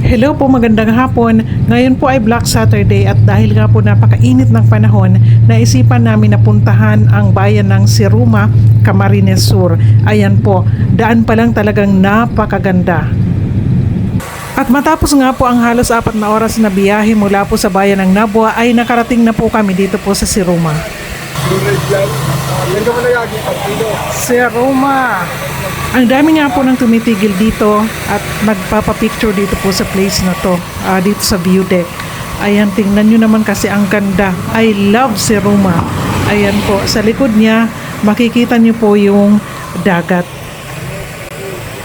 Hello po, magandang hapon. Ngayon po ay Black Saturday at dahil nga po napakainit ng panahon, naisipan namin na puntahan ang bayan ng Siruma, Camarines Sur. Ayan po, daan pa lang talagang napakaganda. At matapos nga po ang halos 4 na oras na biyahe mula po sa bayan ng Nabua ay nakarating na po kami dito po sa Siruma. Siruma! Ang dami nga po nang tumitigil dito at nagpapapicture dito po sa place na to, dito sa view deck. Ayan, tingnan nyo naman kasi ang ganda. I love Siruma. Ayan po, sa likod niya, makikita nyo po yung dagat.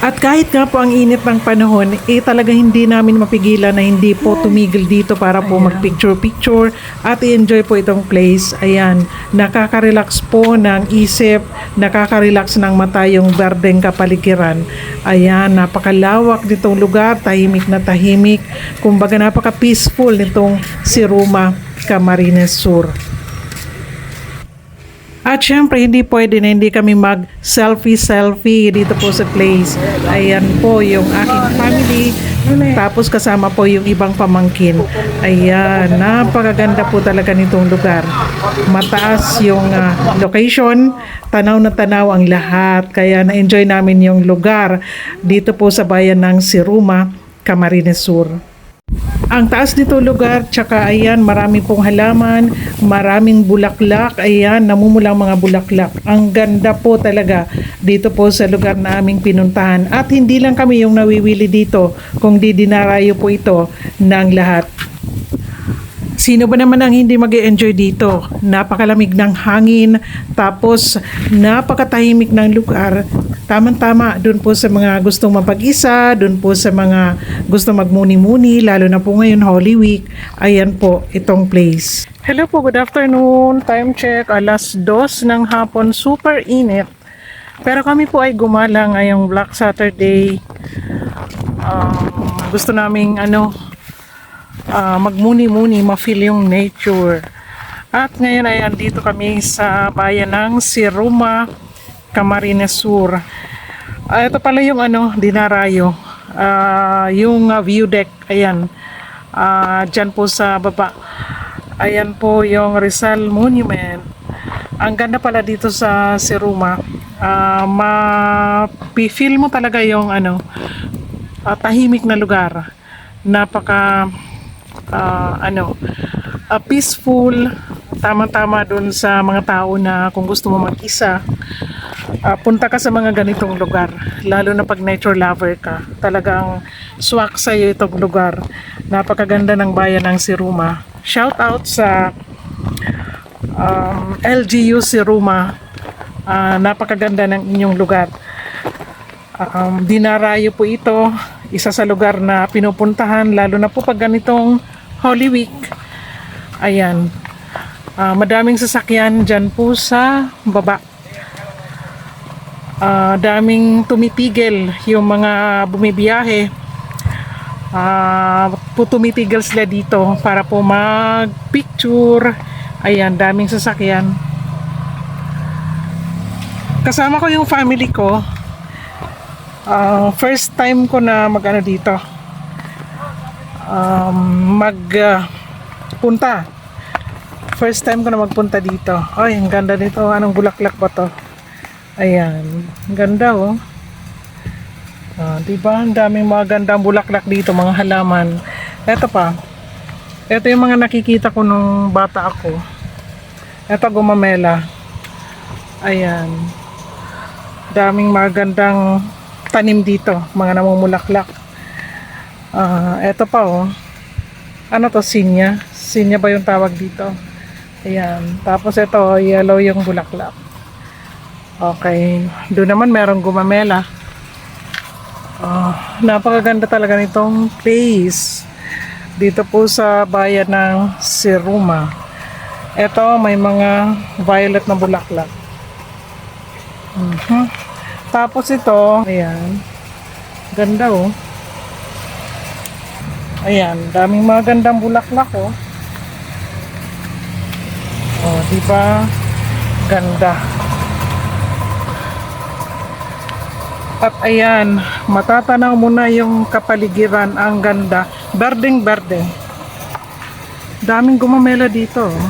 At kahit nga po ang init ng panahon, talaga hindi namin mapigilan na hindi po tumigil dito para po mag-picture-picture at i-enjoy po itong place. Ayan, nakaka-relax po ng isip, nakaka-relax ng mata yung berdeng kapaligiran. Ayan, napakalawak nitong lugar, tahimik na tahimik. Kumbaga napaka-peaceful nitong Siruma, Camarines Sur. At syempre, hindi pwede na hindi kami mag-selfie dito po sa place. Ayan po yung aking family. Tapos kasama po yung ibang pamangkin. Ayan, napakaganda po talaga nitong lugar. Mataas yung location, tanaw na tanaw ang lahat. Kaya na-enjoy namin yung lugar dito po sa bayan ng Siruma, Camarines Sur. Ang taas nito lugar, tsaka ayan, marami pong halaman, maraming bulaklak, ayan, namumulang mga bulaklak. Ang ganda po talaga dito po sa lugar na aming pinuntahan. At hindi lang kami yung nawiwili dito, kung di dinarayo po ito ng lahat. Sino ba naman ang hindi mag-e-enjoy dito? Napakalamig ng hangin, tapos napakatahimik ng lugar. Tamang-tama dun po sa mga gustong mapag-isa, dun po sa mga gustong magmuni-muni, lalo na po ngayon Holy Week. Ayan po, itong place. Hello po, good afternoon. Time check, 2:00 ng hapon, super init. Pero kami po ay gumala ngayong Black Saturday. Gusto naming magmuni-muni, ma-feel yung nature. At ngayon ay andito kami sa bayan ng Siruma, Camarines Sur. Ito pala yung dinarayo. Yung view deck, ayan. Dyan po sa baba. Ayan po yung Rizal Monument. Ang ganda pala dito sa Siruma. Ma-feel mo talaga yung tahimik na lugar. Napaka peaceful, tama-tama dun sa mga tao na kung gusto mo mag-isa, punta ka sa mga ganitong lugar, lalo na pag nature lover ka, talagang swak sa'yo itong lugar. Napakaganda ng bayan ng Siruma. Shout out sa LGU Siruma. Napakaganda ng inyong lugar. Dinarayo po ito, isa sa lugar na pinupuntahan, lalo na po pag ganitong Holy Week. Ayan, madaming sasakyan dyan po sa baba. Daming tumitigil yung mga bumibiyahe. Tumitigil sila dito para po mag-picture. Ayan, daming sasakyan. Kasama ko yung family ko. First time ko na dito. Punta. First time ko na magpunta dito. Ay, ang ganda nito. Anong bulaklak ba to? Ayan. Ang ganda oh. Diba? Ang daming mga gandang bulaklak dito, mga halaman. Ito pa. Ito yung mga nakikita ko nung bata ako. Ito gumamela. Ayan. Daming mga gandang tanim dito, mga namumulaklak. Ito pa oh. Ano to, sinya? Sinya ba yung tawag dito? Ayan. Tapos ito, yellow yung bulaklak. Okay. Doon naman merong gumamela. Napakaganda talaga nitong place. Dito po sa bayan ng Siruma. Ito, may mga violet na bulaklak. Tapos ito, ayan. Ganda oh. Ayan, daming magandang bulaklak oh. Oh, di ba? Ganda. At ayan, matatanaw mo na yung kapaligiran. Ang ganda. Berdeng-berde. Daming gumamela dito. Oh.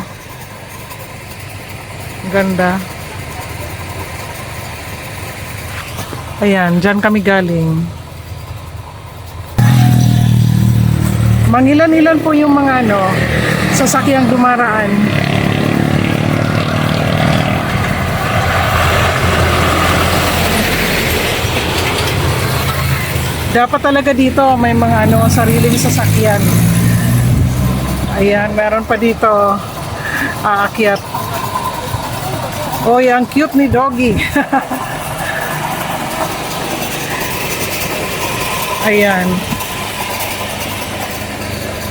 Ganda. Ayan, dyan kami galing. Mangilan-ilan po yung mga sasakyang dumaraan. Dapat talaga dito may mga sariling sasakyan. Ayan, meron pa dito aakyat. Oh, ang cute ni Doggy. Ayan.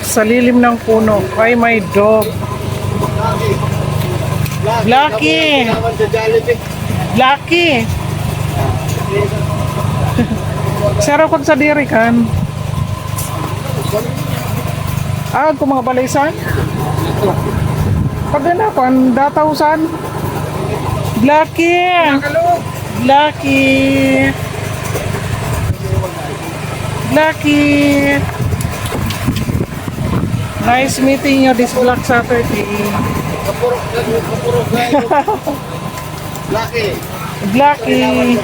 Sa lilim ng puno. Ay, my dog. Blackie! Blackie! Saro kung sa diri kan. Kung mga balaysan. Pag pan, datawsan. Blackie! Blackie! Blackie! Nice meeting you this Black Saturday. Blackie. Blackie!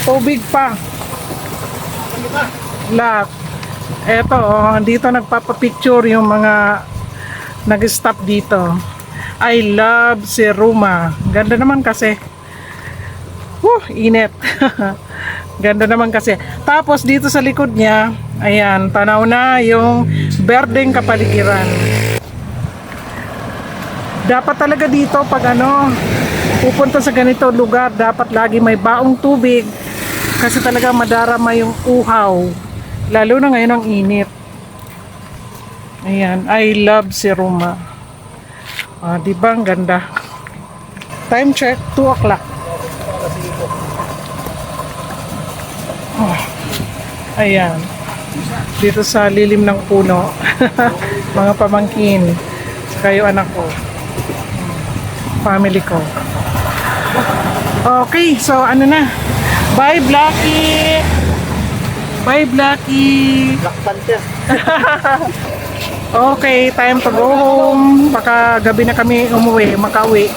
Tubig pa. Black. Eto, dito nagpapapicture yung mga nag-stop dito. I love si Ruma. Ganda naman kasi. Init. Ganda naman kasi. Tapos dito sa likod niya, ayan, tanaw na yung berdeng kapaligiran. Dapat talaga dito pag pupunta sa ganito lugar, dapat lagi may baong tubig kasi talaga madarama yung uhaw. Lalo na ngayon ang init. Ayan, I love si Ruma. Diba ang ganda? Time check, 2 o'clock. Ayan. Dito sa lilim ng puno. Mga pamangkin. Saka yung anak ko. Family ko. Okay, so na. Bye, Blackie! Bye, Blackie! Black Panther. Okay, time to go home. Baka gabi na kami makabalik.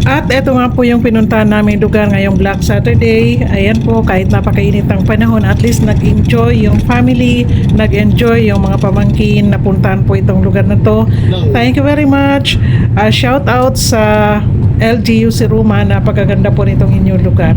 At eto nga po yung pinuntahan namin lugar ngayong Black Saturday. Ayan po, kahit napakainit ang panahon, at least nag-enjoy yung family, nag-enjoy yung mga pamangkin, napuntahan po itong lugar na to. Thank you very much. Shout out sa LGU si Ruma, napakaganda po nitong inyong lugar.